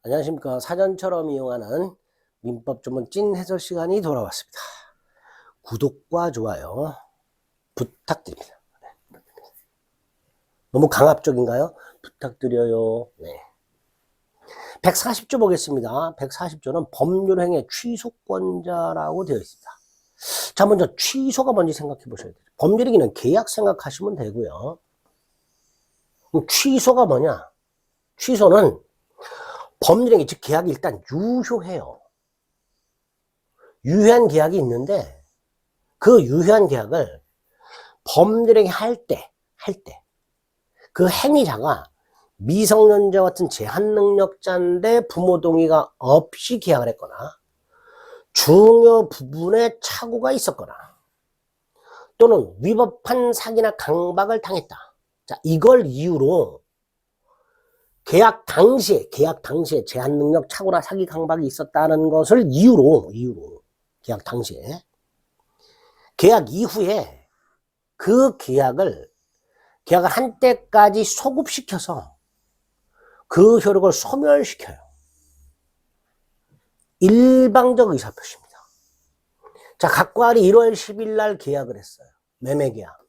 안녕하십니까. 사전처럼 이용하는 민법 전문 찐 해설 시간이 돌아왔습니다. 구독과 좋아요 부탁드립니다. 너무 강압적인가요? 부탁드려요. 네. 140조 보겠습니다. 140조는 법률행위 취소권자라고 되어 있습니다. 자, 먼저 취소가 뭔지 생각해 보셔야 돼요. 법률행위는 계약 생각하시면 되고요. 그럼 취소가 뭐냐? 취소는 법률행위, 즉 계약이 일단 유효해요. 유효한 계약이 있는데 그 유효한 계약을 법률행위 할 때 그 행위자가 미성년자 같은 제한능력자인데 부모 동의가 없이 계약을 했거나 중요 부분에 착오가 있었거나 또는 위법한 사기나 강박을 당했다. 자, 이걸 이유로 계약 당시에 제한능력 착오나 사기 강박이 있었다는 것을 이유로 계약 당시에 계약 이후에 그 계약을 한 때까지 소급시켜서 그 효력을 소멸시켜요. 일방적 의사표시입니다. 자, 각과리 1월 10일 날 계약을 했어요. 매매계약.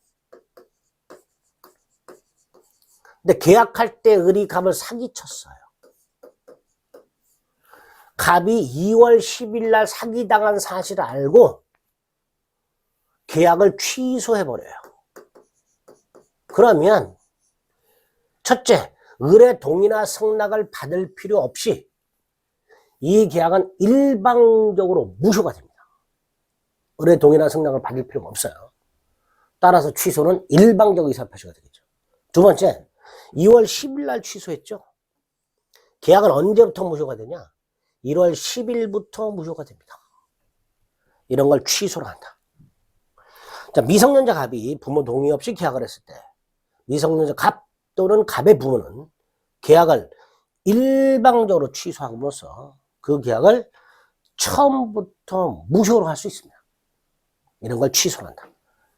근데 계약할 때 을이 갑을 사기쳤어요. 갑이 2월 10일 날 사기당한 사실을 알고 계약을 취소해버려요. 그러면 첫째, 을의 동의나 승낙을 받을 필요 없이 이 계약은 일방적으로 무효가 됩니다. 을의 동의나 승낙을 받을 필요가 없어요. 따라서 취소는 일방적 의사표시가 되겠죠. 두 번째, 2월 10일 날 취소했죠. 계약은 언제부터 무효가 되냐? 1월 10일부터 무효가 됩니다. 이런 걸 취소를 한다. 자, 미성년자 갑이 부모 동의 없이 계약을 했을 때 미성년자 갑 또는 갑의 부모는 계약을 일방적으로 취소함으로써 그 계약을 처음부터 무효로 할 수 있습니다. 이런 걸 취소한다.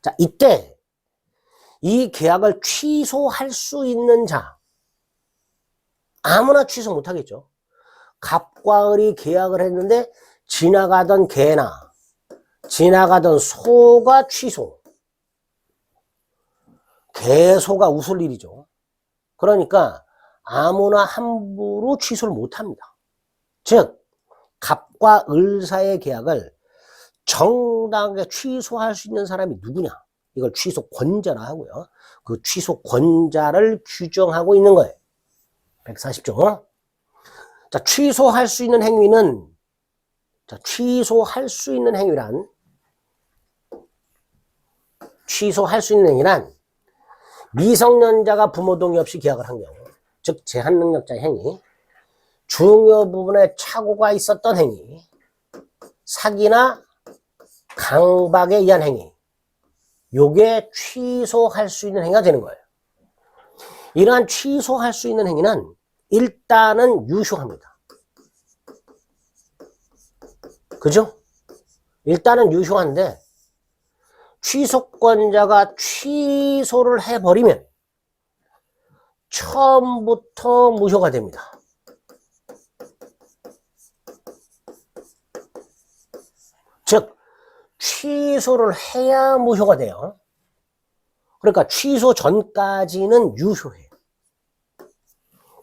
자, 이때 이 계약을 취소할 수 있는 자, 아무나 취소 못하겠죠. 갑과 을이 계약을 했는데 지나가던 개나 지나가던 소가 취소. 개소가 웃을 일이죠. 그러니까 아무나 함부로 취소를 못합니다. 즉 갑과 을 사이의 계약을 정당하게 취소할 수 있는 사람이 누구냐? 이걸 취소권자라 하고요. 그 취소권자를 규정하고 있는 거예요. 140조. 자, 취소할 수 있는 행위는, 취소할 수 있는 행위란 미성년자가 부모 동의 없이 계약을 한 경우, 즉 제한능력자의 행위, 중요 부분에 착오가 있었던 행위, 사기나 강박에 의한 행위, 요게 취소할 수 있는 행위가 되는 거예요. 이러한 취소할 수 있는 행위는 일단은 유효합니다. 그죠? 일단은 유효한데 취소권자가 취소를 해버리면 처음부터 무효가 됩니다. 즉 취소를 해야 무효가 돼요. 그러니까 취소 전까지는 유효해요.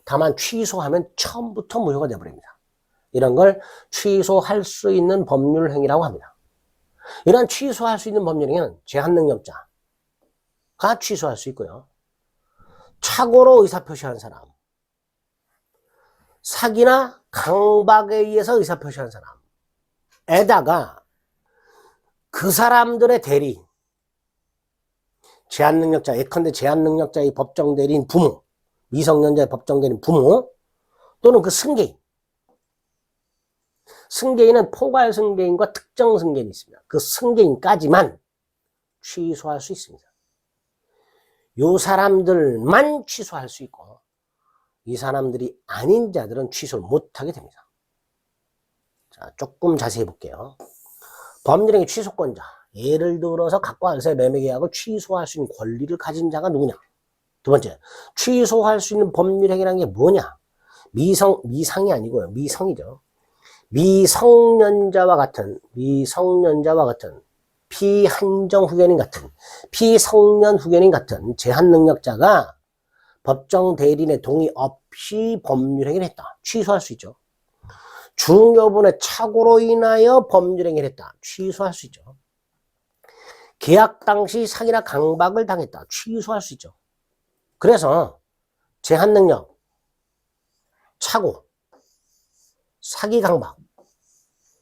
다만 취소하면 처음부터 무효가 되어버립니다. 이런 걸 취소할 수 있는 법률행위라고 합니다. 이런 취소할 수 있는 법률행위는 제한능력자가 취소할 수 있고요. 착오로 의사표시한 사람, 사기나 강박에 의해서 의사표시한 사람에다가 그 사람들의 대리, 제한능력자, 예컨대 제한능력자의 법정 대리인 부모, 미성년자의 법정 대리인 부모, 또는 그 승계인. 승계인은 포괄 승계인과 특정 승계인이 있습니다. 그 승계인까지만 취소할 수 있습니다. 요 사람들만 취소할 수 있고 이 사람들이 아닌 자들은 취소를 못하게 됩니다. 자, 조금 자세히 볼게요. 법률행위 취소권자, 예를 들어서 갑과 을사의 매매계약을 취소할 수 있는 권리를 가진 자가 누구냐? 두 번째, 취소할 수 있는 법률행위라는 게 뭐냐? 미상이 아니고요. 미성이죠. 미성년자와 같은 피한정 후견인 같은 피성년 후견인 같은 제한 능력자가 법정 대리인의 동의 없이 법률행위를 했다. 취소할 수 있죠. 중여분의 착오로 인하여 법률행위를 했다. 취소할 수 있죠. 계약 당시 사기나 강박을 당했다. 취소할 수 있죠. 그래서 제한 능력, 착오, 사기 강박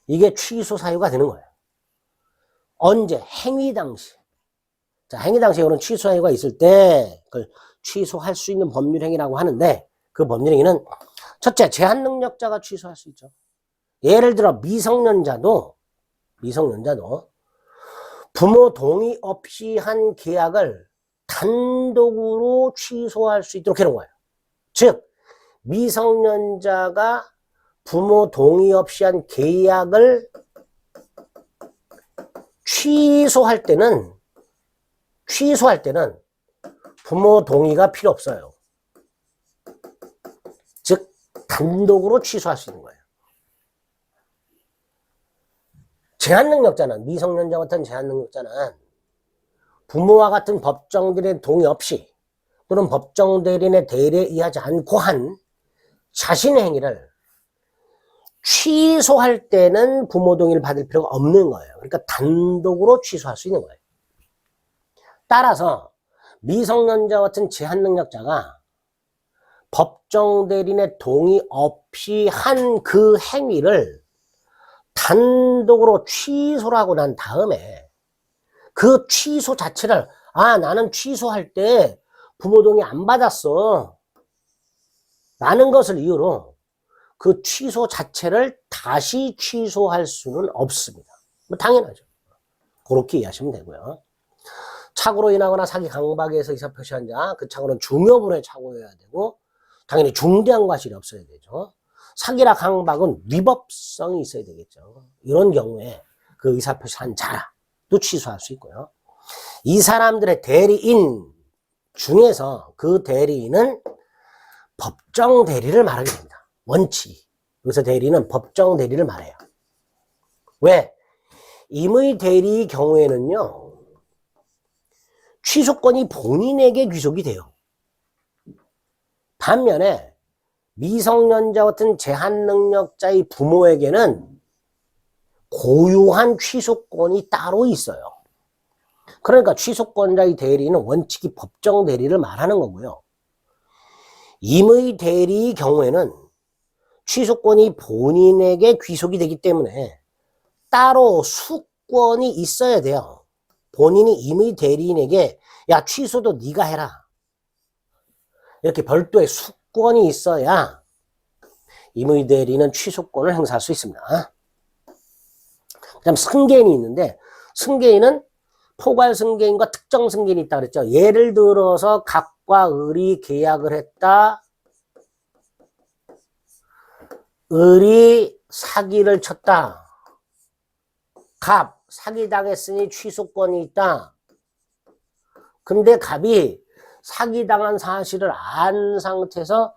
이게 취소 사유가 되는 거예요. 언제? 행위 당시. 자, 행위 당시에 그런 취소 사유가 있을 때 그걸 취소할 수 있는 법률행위라고 하는데 그 법률행위는 첫째, 제한 능력자가 취소할 수 있죠. 예를 들어 미성년자도 부모 동의 없이 한 계약을 단독으로 취소할 수 있도록 해놓은 거예요. 즉 미성년자가 부모 동의 없이 한 계약을 취소할 때는 부모 동의가 필요 없어요. 즉 단독으로 취소할 수 있는 거예요. 제한능력자는, 미성년자 같은 제한능력자는 부모와 같은 법정대리인의 동의 없이 또는 법정대리인의 대리에 의하지 않고 한 자신의 행위를 취소할 때는 부모 동의를 받을 필요가 없는 거예요. 그러니까 단독으로 취소할 수 있는 거예요. 따라서 미성년자 같은 제한능력자가 법정대리인의 동의 없이 한 그 행위를 단독으로 취소를 하고 난 다음에 그 취소 자체를 나는 취소할 때 부모 동의 안 받았어 라는 것을 이유로 그 취소 자체를 다시 취소할 수는 없습니다. 뭐 당연하죠. 그렇게 이해하시면 되고요. 착오로 인하거나 사기 강박에서 의사표시한 자, 그 착오는 중여분의 착오여야 되고 당연히 중대한 과실이 없어야 되죠. 사기나 강박은 위법성이 있어야 되겠죠. 이런 경우에 그 의사표시한 자도 취소할 수 있고요. 이 사람들의 대리인 중에서 그 대리인은 법정 대리를 말하게 됩니다. 원칙. 여기서 대리는 법정 대리를 말해요. 왜? 임의 대리의 경우에는요, 취소권이 본인에게 귀속이 돼요. 반면에 미성년자 같은 제한능력자의 부모에게는 고유한 취소권이 따로 있어요. 그러니까 취소권자의 대리는 원칙이 법정 대리를 말하는 거고요. 임의 대리의 경우에는 취소권이 본인에게 귀속이 되기 때문에 따로 수권이 있어야 돼요. 본인이 임의 대리인에게 야 취소도 네가 해라 이렇게 별도의 수권이 있어야 임의 대리인은 취소권을 행사할 수 있습니다. 그 다음 승계인이 있는데 승계인은 포괄 승계인과 특정 승계인이 있다 그랬죠. 예를 들어서 갑과 을이 계약을 했다. 을이 사기를 쳤다. 갑 사기당했으니 취소권이 있다. 근데 갑이 사기당한 사실을 안 상태에서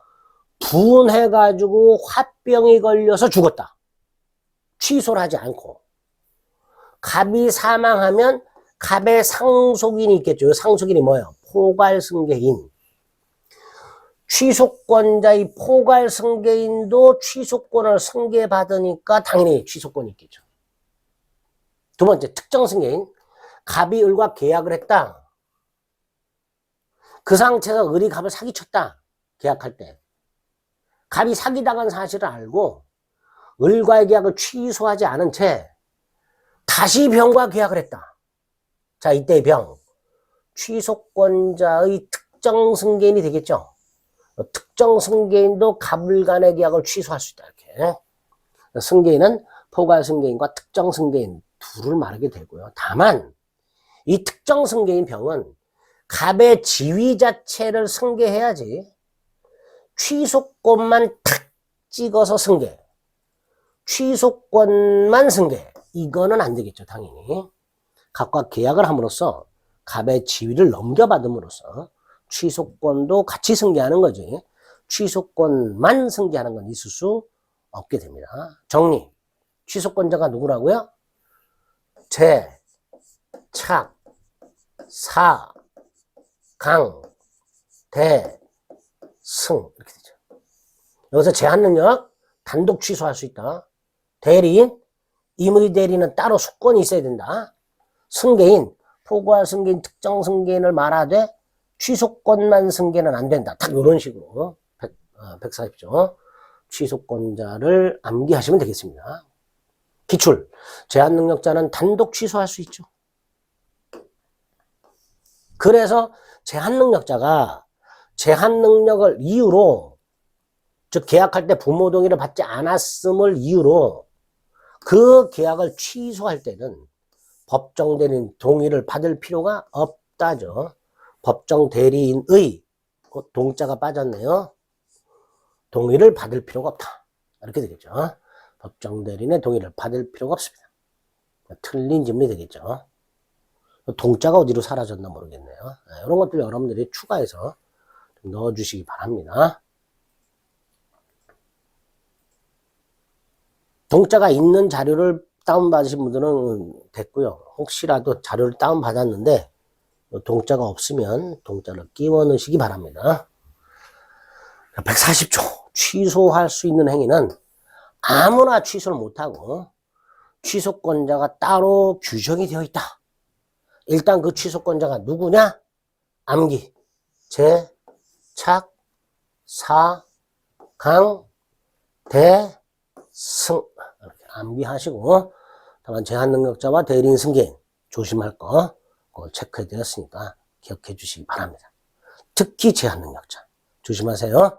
분해가지고 화병이 걸려서 죽었다. 취소를 하지 않고. 갑이 사망하면 갑의 상속인이 있겠죠. 상속인이 뭐예요? 포괄승계인. 취소권자의 포괄승계인도 취소권을 승계받으니까 당연히 취소권이 있겠죠. 두 번째, 특정승계인. 갑이 을과 계약을 했다. 그 상태에서 을이 갑을 사기쳤다. 계약할 때. 갑이 사기당한 사실을 알고 을과의 계약을 취소하지 않은 채 다시 병과 계약을 했다. 자, 이때의 병. 취소권자의 특정승계인이 되겠죠. 특정승계인도 갑을 간의 계약을 취소할 수 있다. 이렇게. 승계인은 포괄승계인과 특정승계인 둘을 말하게 되고요. 다만 이 특정승계인 병은 갑의 지위 자체를 승계해야지 취소권만 탁 찍어서 승계, 취소권만 승계 이거는 안 되겠죠. 당연히 갑과 계약을 함으로써 갑의 지위를 넘겨받음으로써 취소권도 같이 승계하는 거지 취소권만 승계하는 건 있을 수 없게 됩니다. 정리. 취소권자가 누구라고요? 재, 착, 사, 강, 대, 승. 이렇게 되죠. 여기서 제한 능력, 단독 취소할 수 있다. 대리인, 임의 대리는 따로 수권이 있어야 된다. 승계인, 포괄 승계인, 특정 승계인을 말하되 취소권만 승계는 안 된다. 딱 이런 식으로 140조 취소권자를 암기하시면 되겠습니다. 기출, 제한 능력자는 단독 취소할 수 있죠. 그래서 제한 능력자가 제한 능력을 이유로, 즉 계약할 때 부모 동의를 받지 않았음을 이유로 그 계약을 취소할 때는 법정 대리인 동의를 받을 필요가 없다죠. 법정 대리인의 동자가 빠졌네요. 동의를 받을 필요가 없다. 이렇게 되겠죠. 법정 대리인의 동의를 받을 필요가 없습니다. 틀린 질문이 되겠죠. 동자가 어디로 사라졌나 모르겠네요. 이런 것들 여러분들이 추가해서 좀 넣어주시기 바랍니다. 동자가 있는 자료를 다운받으신 분들은 됐고요. 혹시라도 자료를 다운받았는데 동자가 없으면 동자를 끼워 넣으시기 바랍니다. 140조 취소할 수 있는 행위는 아무나 취소를 못하고 취소권자가 따로 규정이 되어 있다. 일단 그 취소권자가 누구냐? 암기, 재, 착, 사, 강, 대, 승. 이렇게 암기하시고, 다만 제한능력자와 대리인 승계인 조심할 거 그걸 체크해 드렸으니까 기억해 주시기 바랍니다. 특히 제한능력자 조심하세요.